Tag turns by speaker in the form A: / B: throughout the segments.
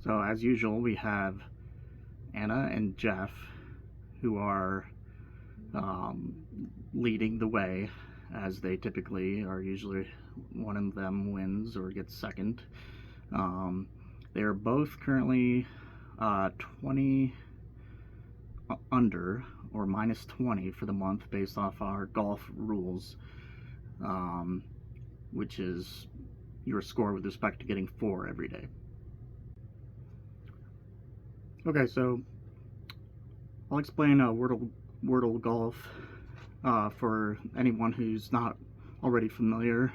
A: So as usual, we have Anna and Jeff, who are leading the way, as they typically are. Usually one of them wins or gets second. They are both currently 20 under, or minus 20 for the month, based off our golf rules, which is your score with respect to getting 4 every day. Okay, so I'll explain Wordle golf for anyone who's not already familiar.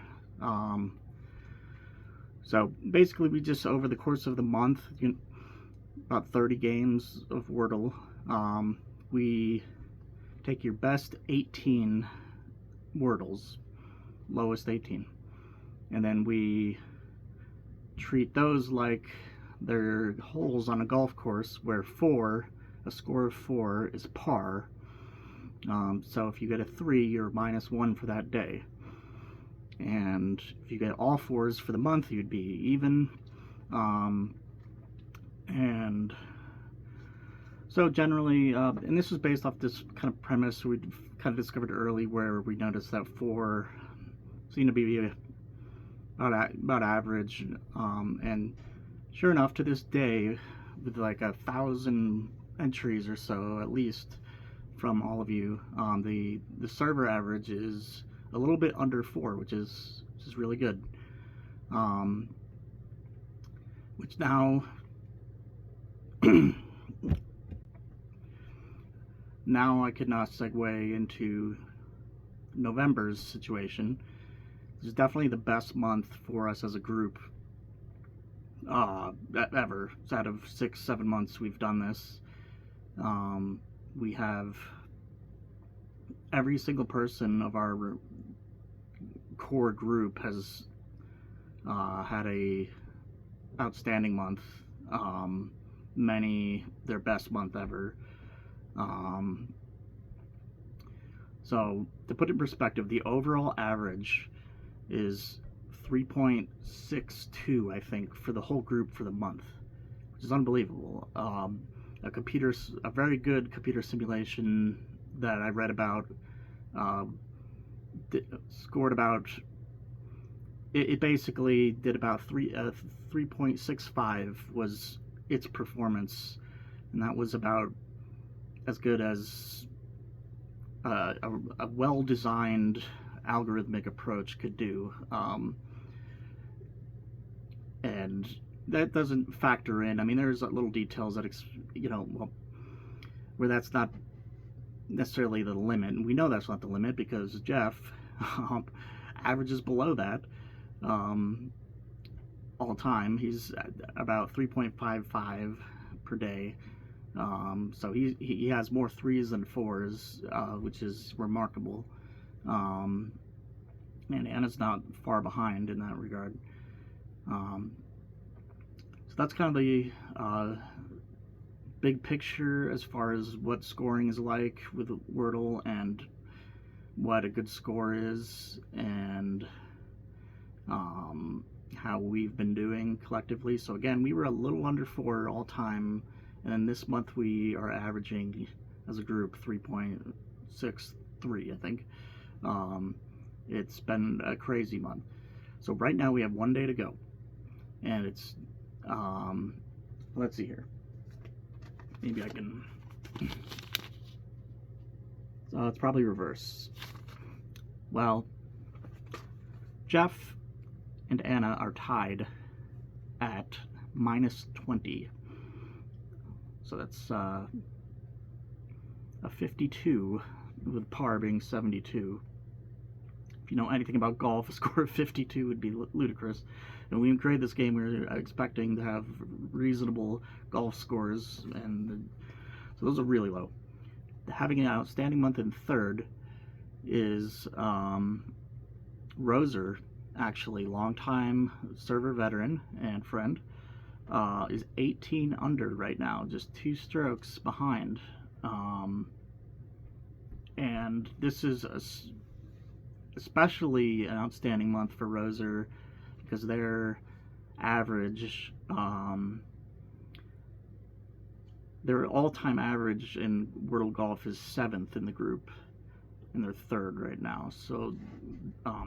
A: So basically, we just, over the course of the month, about 30 games of Wordle. We take your best 18 Wordles, lowest 18, and then we treat those like they're holes on a golf course, where a score of 4 is par. So if you get a 3, you're -1 for that day. And if you get all 4s for the month, you'd be even. And so generally, and this was based off this kind of premise we kind of discovered early, where we noticed that 4 seemed to be about average. And sure enough, to this day, with like 1,000 entries or so, at least, from all of you, the server average is a little bit under 4, which is really good. Which now now I could not segue into November's situation. This is definitely the best month for us as a group ever. It's out of 6-7 months we've done this. We have every single person of our core group has had a outstanding month. Many their best month ever. So to put it in perspective, the overall average is 3.62, I think, for the whole group for the month, which is unbelievable. A very good computer simulation that I read about scored about, it basically did about 3.65 was its performance, and that was about as good as a well-designed algorithmic approach could do. And that doesn't factor in, I mean, there's little details that, where that's not necessarily the limit, and we know that's not the limit because Jeff averages below that all the time. He's at about 3.55 per day. So he has more 3s than 4s, which is remarkable. And Anna's not far behind in that regard. So that's kind of the big picture as far as what scoring is like with Wordle, and what a good score is, and how we've been doing collectively. So again, we were a little under 4 all time, and this month we are averaging as a group 3.63, I think. It's been a crazy month. So right now we have 1 day to go, and it's let's see here, maybe I can, so it's probably reverse. Well, Jeff and Anna are tied at -20. So that's a 52, with par being 72. If you know anything about golf, a score of 52 would be ludicrous. And when we created this game, we were expecting to have reasonable golf scores, and so those are really low. Having an outstanding month in third is Roser, actually, longtime server veteran and friend, is 18 under right now, just 2 strokes behind. And this is especially an outstanding month for Roser, because their average their all-time average in Wordle Golf is 7th in the group, and they're 3rd right now. So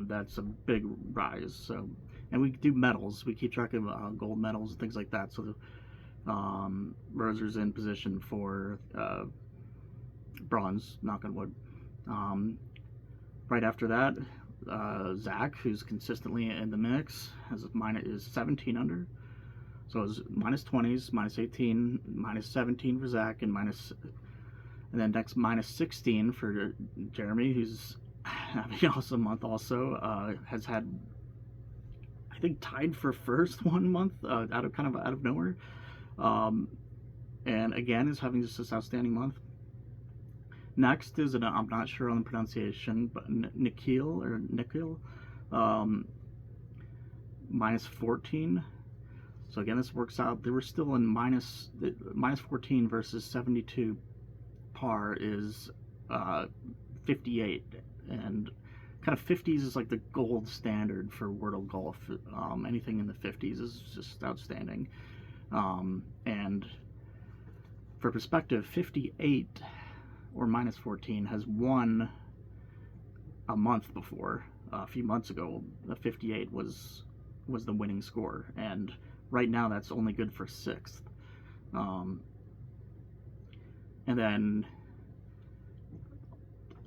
A: that's a big rise. So, and we do medals. We keep track of gold medals and things like that. So Roser's in position for bronze, knock on wood. Right after that, Zach, who's consistently in the mix, is 17 under. So it's minus 20s, minus 18, minus 17 for Zach, and then next minus 16 for Jeremy, who's having an awesome month also. Has had, I think, tied for first one month out of nowhere, and again is having just this outstanding month. Next is I'm not sure on the pronunciation, but Nikhil, minus 14. So again, this works out. They were still in minus 14 versus 72 par is 58, and kind of 50s is like the gold standard for Wordle Golf. Anything in the 50s is just outstanding. And for perspective, 58 or minus 14 has won a month before. A few months ago, the 58 was the winning score, and right now that's only good for 6th. And then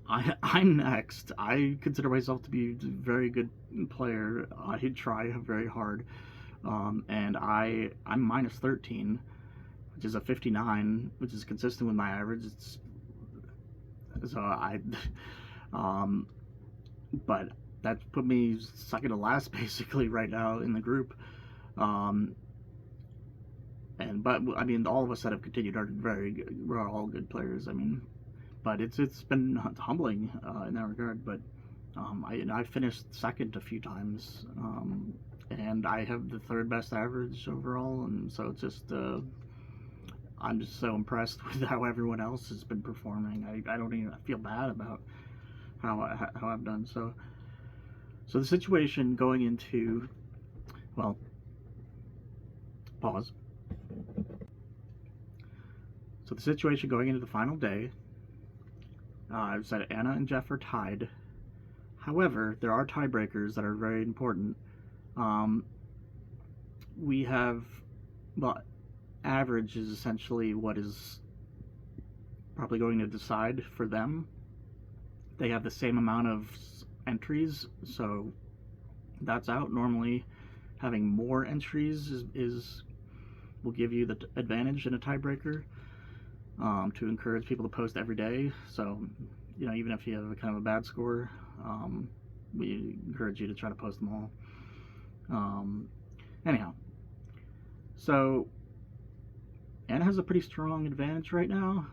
A: I'm next. I consider myself to be a very good player. I try very hard, and I'm minus 13, which is a 59, which is consistent with my average. But that put me second to last basically right now in the group. But I mean, all of us that have continued are very good. We're all good players. I mean, but it's been humbling in that regard. But I finished second a few times, and I have the 3rd best average overall, and so it's just I'm just so impressed with how everyone else has been performing. I don't even feel bad about how I've done. So the situation going into, well, pause. So the situation going into the final day, I've said Anna and Jeff are tied. However, there are tiebreakers that are very important. We have, well, average is essentially what is probably going to decide for them. They have the same amount of entries, so that's out. Normally, having more entries will give you the advantage in a tiebreaker, to encourage people to post every day. So, even if you have kind of a bad score, we encourage you to try to post them all. Anyhow, so Anna has a pretty strong advantage right now.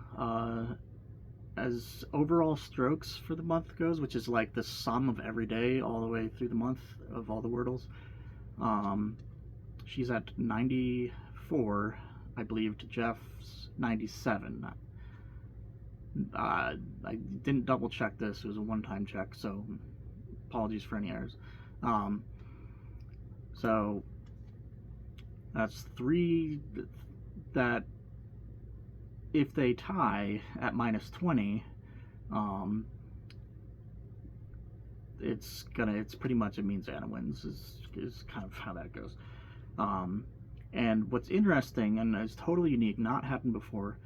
A: As overall strokes for the month goes, which is like the sum of every day all the way through the month of all the Wordles, she's at 94, I believe, to Jeff's 97. I didn't double check this. It was a one-time check, so apologies for any errors. So that's 3 that if they tie at minus 20, it's pretty much, it means Anna wins, is kind of how that goes. And what's interesting, and is totally unique, not happened before,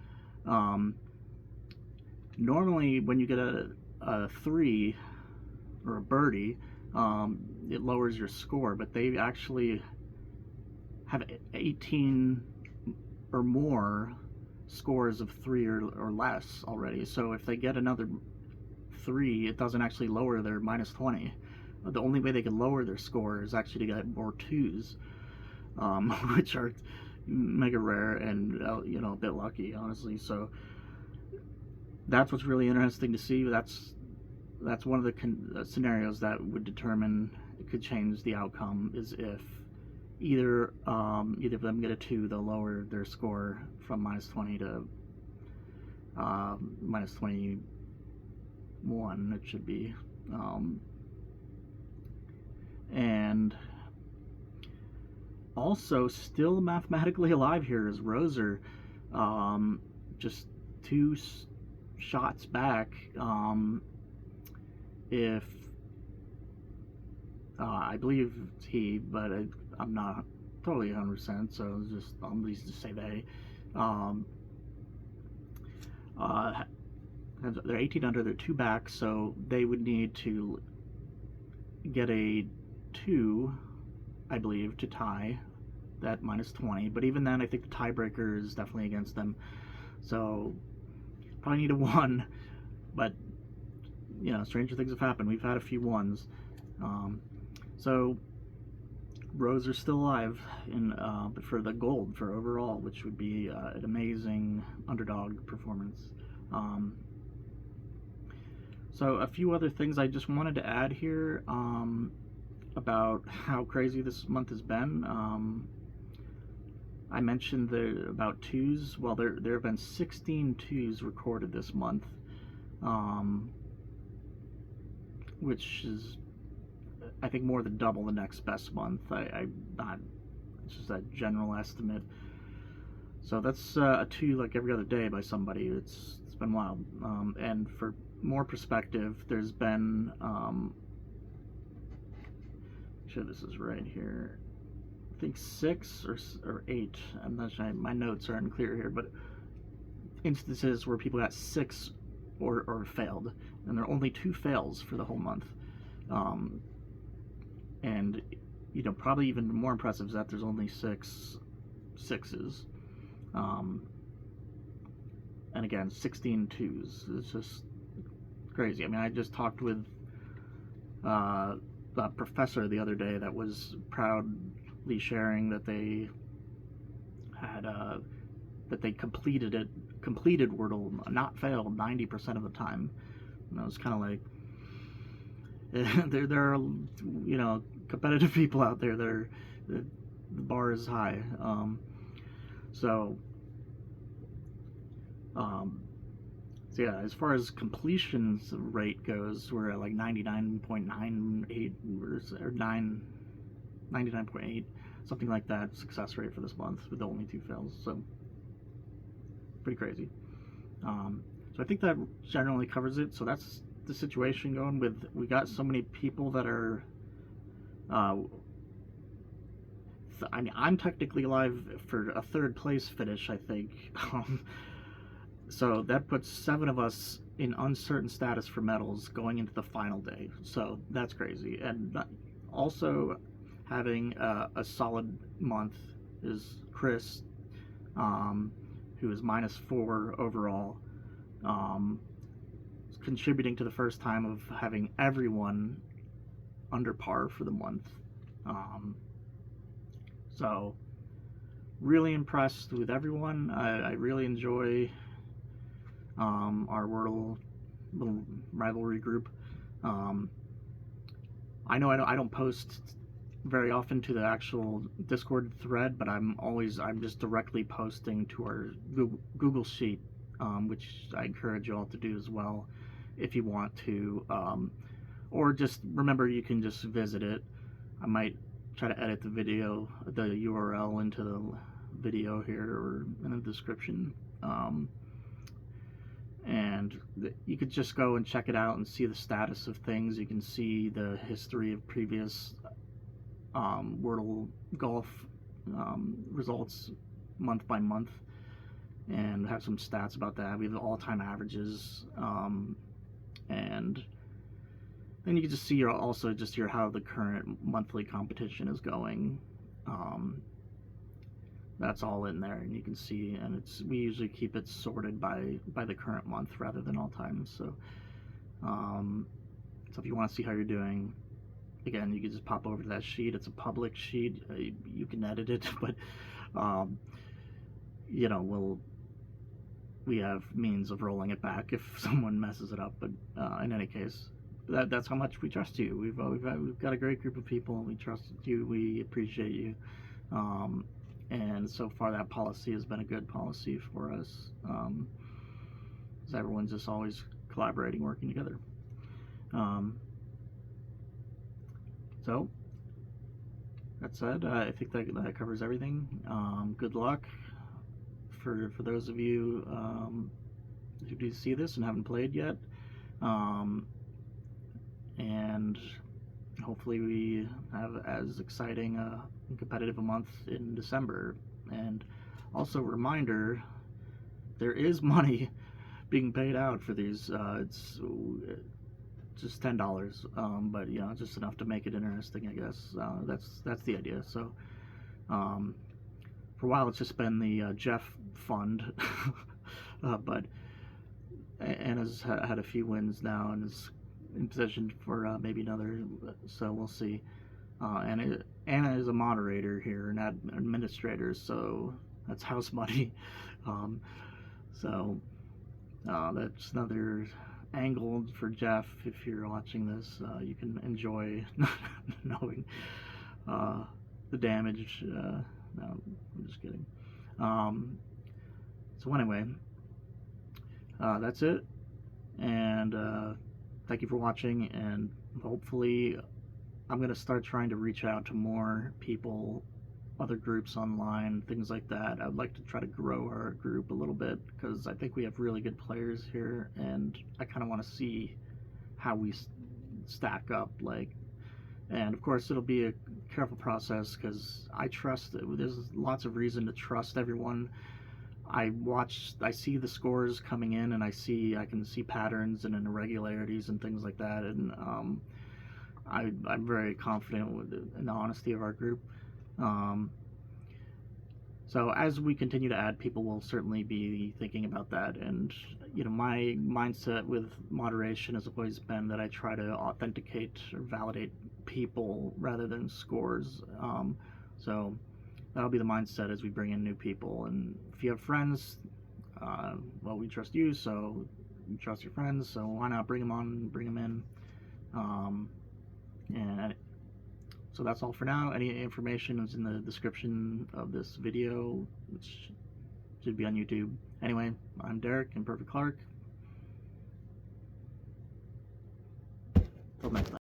A: normally when you get a 3 or a birdie, it lowers your score, but they actually have 18 or more scores of 3 or less already. So if they get another 3, it doesn't actually lower their minus 20. The only way they can lower their score is actually to get more 2s, which are mega rare and a bit lucky, honestly. So that's what's really interesting to see. That's one of the scenarios that would determine, it could change the outcome, is if either of them get a 2, they'll lower their score from minus 20 to minus 21, it should be. And also still mathematically alive here is Roser. just two shots back. If I believe it's he, but I'm not totally 100%, so I'm pleased to say they. They're 18 under, they're 2 back, so they would need to get a 2, I believe, to tie that -20. But even then, I think the tiebreaker is definitely against them. So probably need a 1. But stranger things have happened. We've had a few 1s. So Rose are still alive but for the gold for overall, which would be an amazing underdog performance. So a few other things I just wanted to add here about how crazy this month has been. I mentioned about 2s. Well, there have been 16 2s recorded this month, which is, I think, more than double the next best month. It's just a general estimate. So that's a 2 like every other day by somebody. It's been wild. And for more perspective, there's been I'm sure this is right here. I think 6 or 8. I'm not sure. My notes are unclear here, but instances where people got 6 or failed, and there are only 2 fails for the whole month. And probably even more impressive is that there's only 6 6s. And again, 16 2s. It's just crazy. I mean, I just talked with a professor the other day that was proudly sharing that they had that they completed Wordle, not failed, 90% of the time. And I was kind of like, there are competitive people out there. The bar is high. So yeah, as far as completions rate goes, we're at like 99.98 or 99.8, something like that, success rate for this month with only 2 fails. So pretty crazy. So I think that generally covers it. So that's the situation going with. We got so many people that are. I mean, I'm technically alive for a 3rd place finish, I think. So that puts 7 of us in uncertain status for medals going into the final day. So that's crazy. And also having a solid month is Chris, who is -4 overall, contributing to the first time of having everyone under par for the month. So really impressed with everyone. I really enjoy our Wordle little rivalry group. I know I don't post very often to the actual Discord thread, but I'm just directly posting to our Google Sheet, which I encourage you all to do as well if you want to, or just remember you can just visit it. I might try to edit the URL into the video here or in the description, and you could just go and check it out and see the status of things. You can see the history of previous Wordle golf results month by month, and have some stats about that. We have the all-time averages, and then you can just see how the current monthly competition is going. That's all in there, and you can see, and we usually keep it sorted by the current month rather than all time. So if you want to see how you're doing, again, you can just pop over to that sheet. It's a public sheet. You can edit it, but we have means of rolling it back if someone messes it up. But in any case, that's how much we trust you. We've got a great group of people. We trust you. We appreciate you. And so far, that policy has been a good policy for us. Because everyone's just always collaborating, working together. So, that said, I think that covers everything. Good luck. for those of you who do see this and haven't played yet. And hopefully we have as exciting and competitive a month in December. And also reminder, there is money being paid out for these. It's just $10, but you know, just enough to make it interesting, I guess. That's the idea. So for a while it's just been the Jeff fund, but Anna's had a few wins now and is in position for maybe another, so we'll see. Anna is a moderator here and administrator, so that's house money. So that's another angle for Jeff. If you're watching this, you can enjoy knowing the damage. No, I'm just kidding. So anyway, that's it, and thank you for watching, and hopefully I'm going to start trying to reach out to more people, other groups online, things like that. I'd like to try to grow our group a little bit because I think we have really good players here, and I kind of want to see how we stack up, like, and of course it'll be a careful process because I trust, there's lots of reason to trust everyone. I see the scores coming in, and I can see patterns and irregularities and things like that, and I'm very confident in the honesty of our group. So as we continue to add people, we'll certainly be thinking about that. And you know, my mindset with moderation has always been that I try to authenticate or validate people rather than scores. So that'll be the mindset as we bring in new people. And if you have friends, well, we trust you, so you trust your friends, so why not bring them on, bring them in. And so that's all for now. Any information is in the description of this video, which should be on YouTube. Anyway, I'm Derek, Imperfect Clark. Till next time.